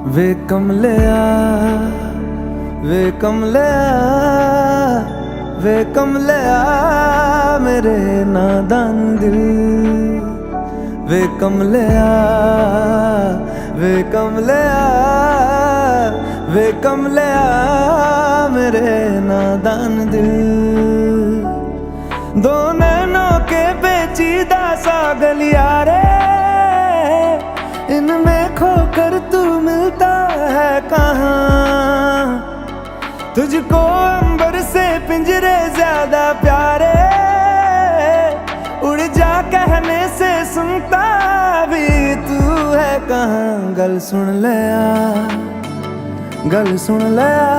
वे कमलिया वे कमलिया वे कमलिया मेरे नादान दिल। वे कमलिया वे कमलिया वे कमलिया मेरे नादान दिल। दो नैनों के पेचीदा सा गलियारे, इनमें खोकर तू मिलता है कहाँ। तुझको अंबर से पिंजरे ज्यादा प्यारे, उड़ जा कहने से सुनता भी तू है कहाँ। गल सुन लिया गल सुन लिया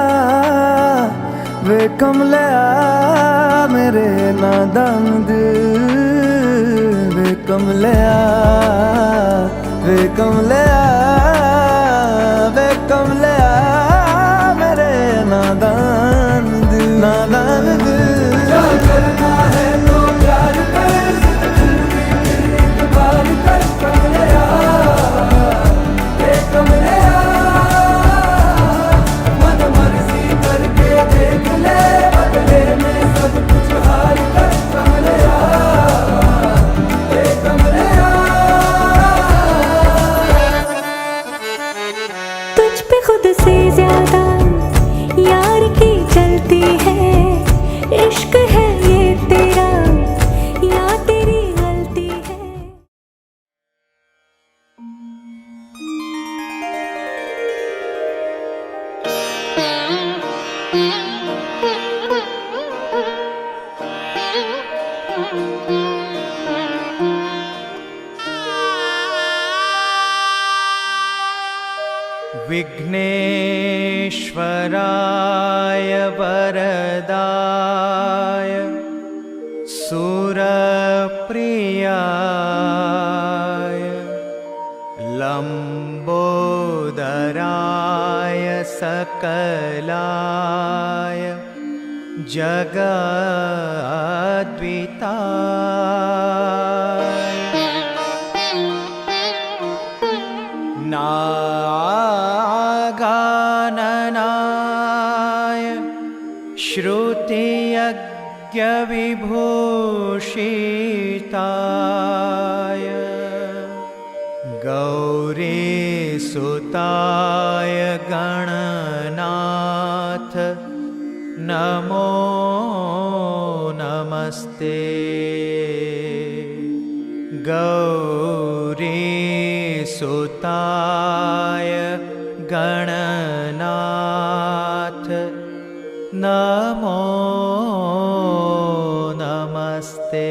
वे कमलिया मेरे नादान दिल। वे कमलिया वे कमलिया वे कमलिया मेरे नादान दिल नादान दिल। क्या करना है तो प्यार कर, एक बार कर कमलिया वे कमलिया। मन मर्जी करके देख ले, बदले में सब कुछ हार कर कमलिया वे कमलिया। तुझ पे खुद से ज्यादा यार की चलती है, इश्क है ये तेरा या तेरी गलती है। विघ्नेश्वराय वरदाय सुरप्रियाय लंबोदराय सकलाय जगद्विताय नागाननाय श्रुतियज्ञविभूषिताय गौरीसुताय गणनाथ नमो नमस्ते। गौरीसुताय गणनाथ नमो नमस्ते।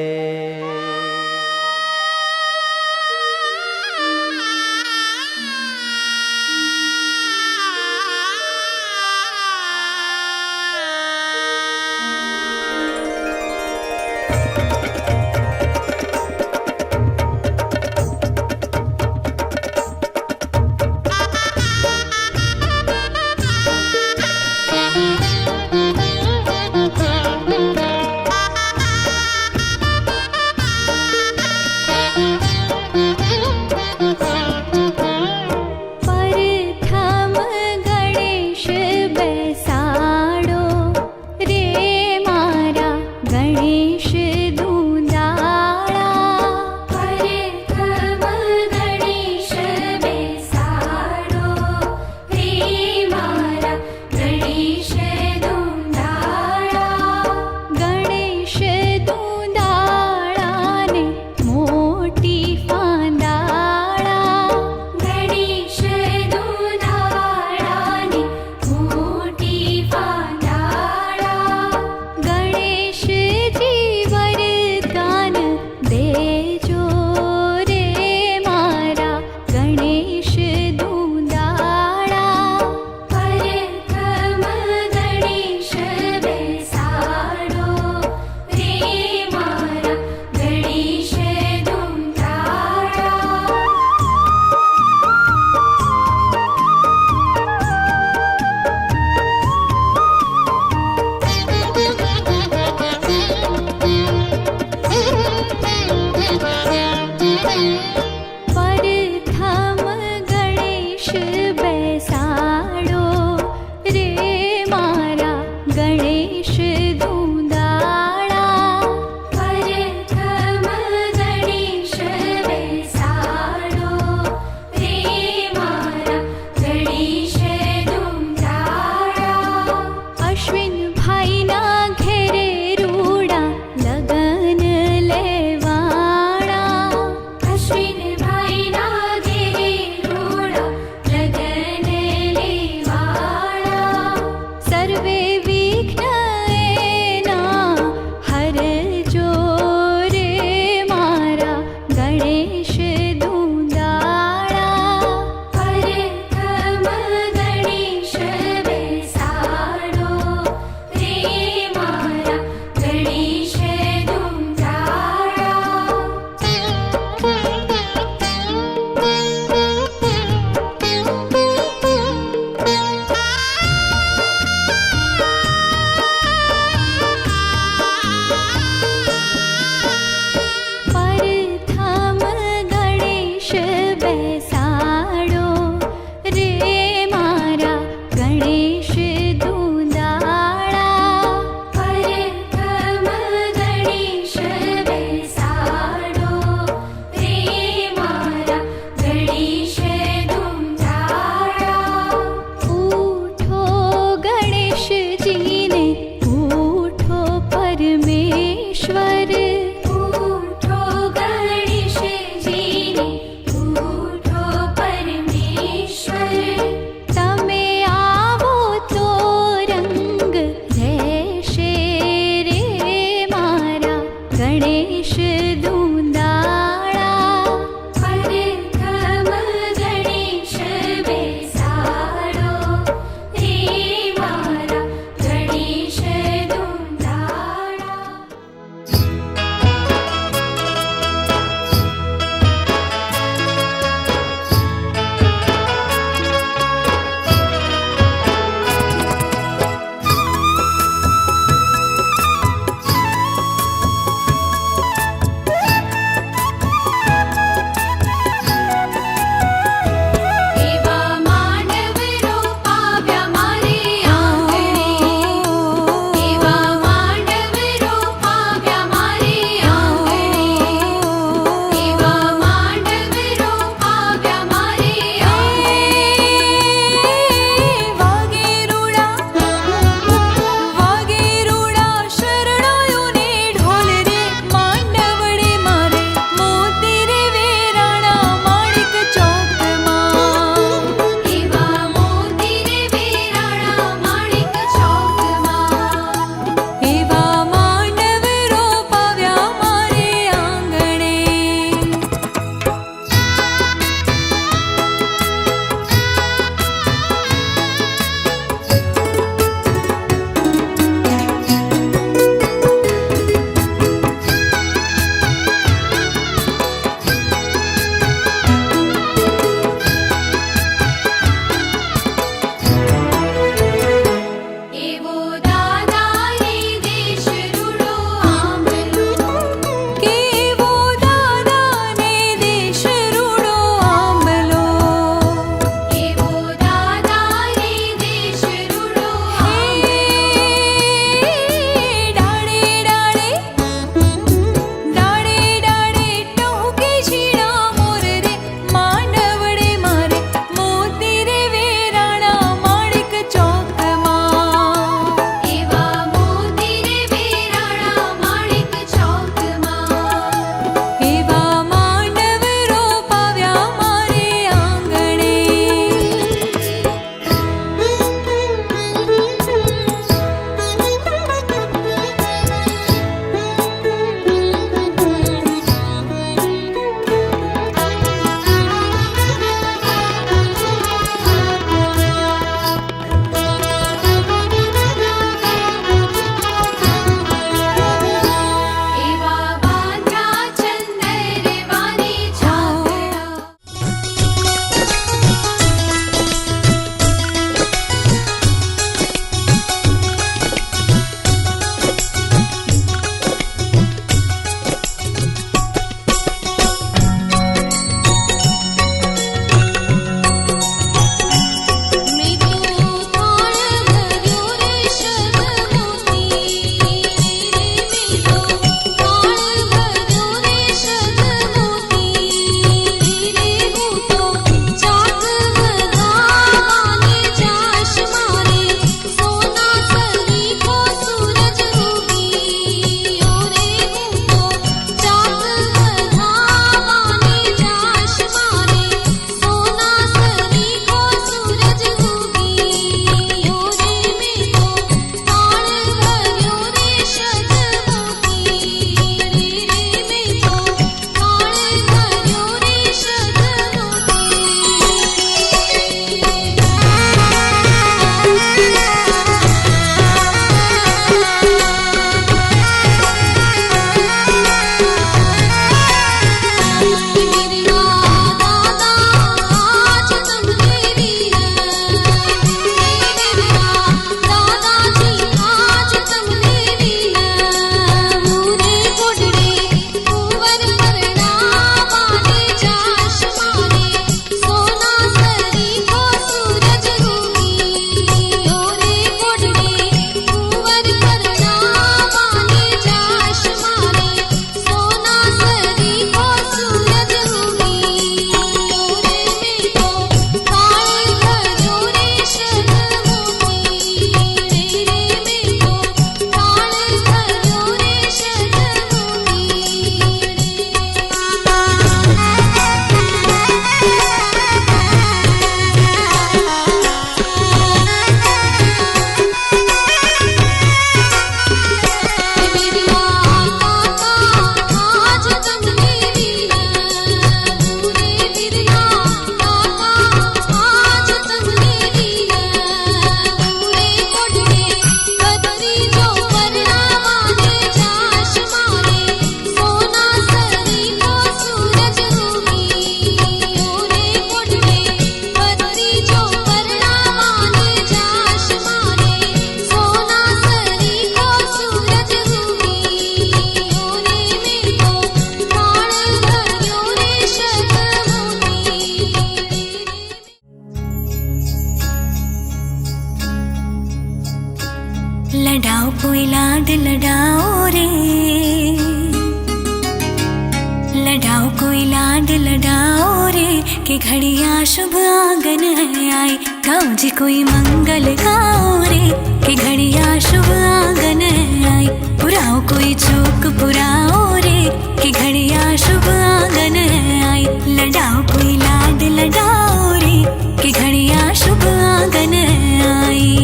लडाओ कोई लाड लडाओ रे कि घड़िया शुभ आंगन है आई। गाओ जी कोई मंगल गाओ रे कि घड़िया शुभ आंगन है आई। पुराओ कोई चूक पुराओ रे कि घड़िया शुभ आंगन है आई। लडाओ कोई लाड लडाओ रे कि घड़िया शुभ आंगन है आई।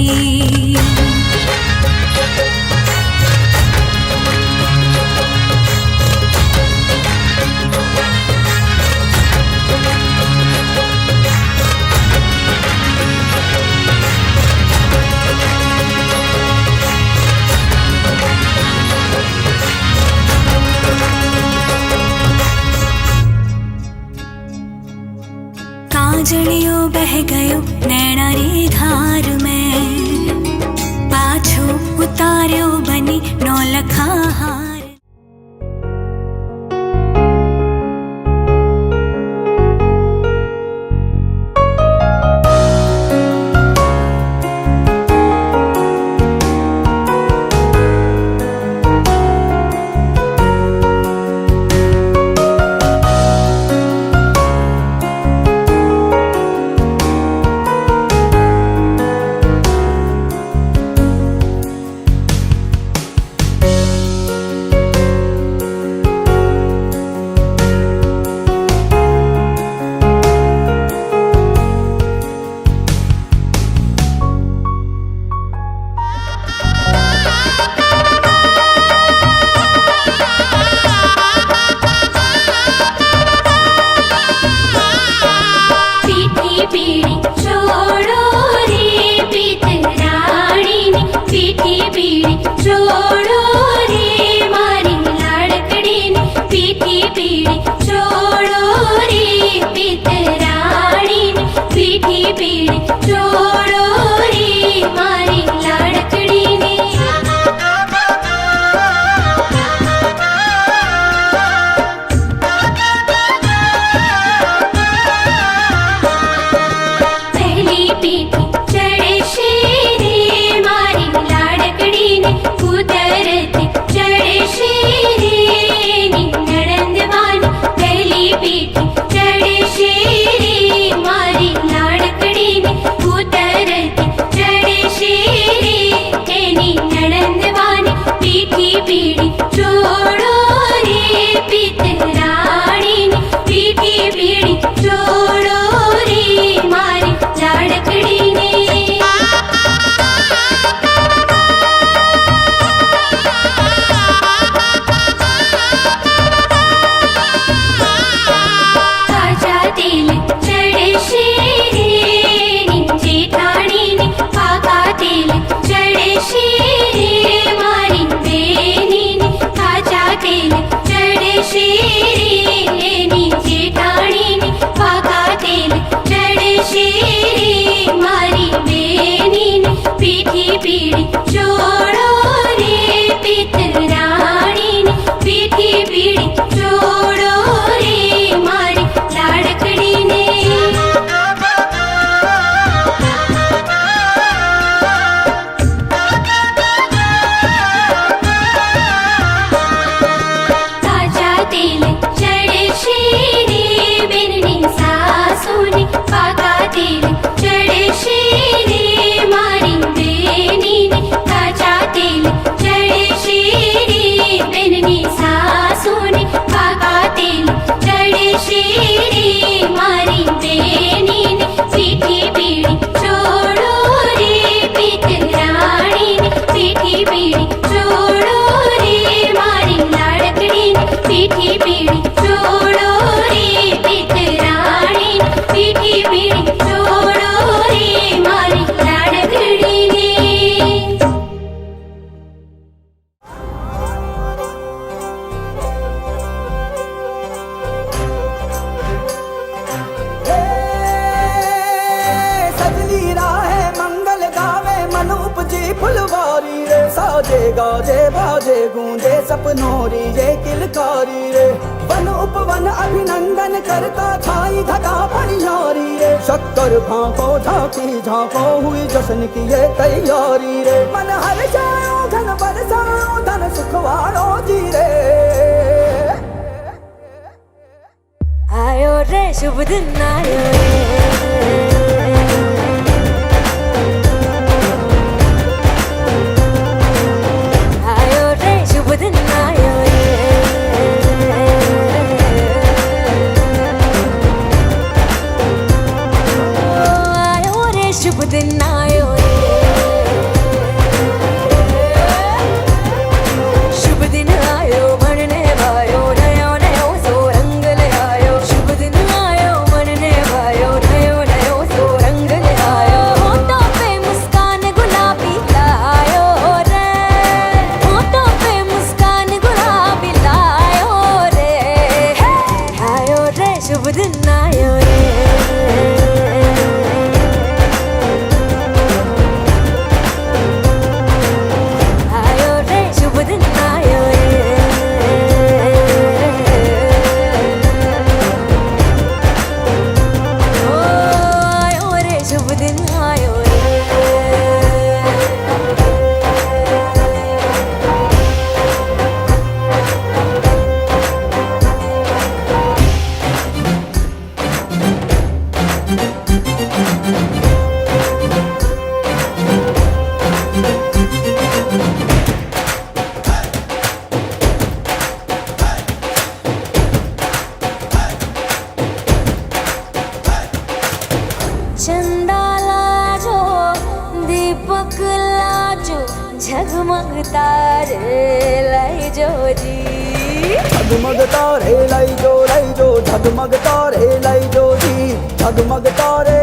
काजलियो बह गयो नैना री धार में, पाछो उतार्यो बनी नौलखा हार। बाजे गाजे बाजे गूंजे सपनोरी ये किलकारी रे। वन उपवन अभिनंदन करता छाई धगा पनियारी रे। शक्कर भांको झांकी झांको हुई जश्न की ये तैयारी रे। मन हर जाओ धन बरसाओ धन सुखवाड़ो जी रे। रे शुभ दिन आयो रे आयो रे शुभ दिन आयो रे आयो रे शुभ दिन आयो रे शुभ दिन आयो मनने भायो नयो नयो सो रंग ले आयो शुभ दिन आयो मनने भायो नयो नयो सो रंग ले आयो होठों पे मुस्कान गुलाबी लायो रे होठों पे मुस्कान गुलाबी लायो रे आयो रे शुभ दिन आयो रे आयो रे शुभ दिन आयो रे ओ आयो रे शुभ दिन आयो रे चंदा लाजो दीपक लाजो झगमग तारे लाइजो जी झगमग तारे लाई जो झगमग तारे लाई जो जी झगमग तारे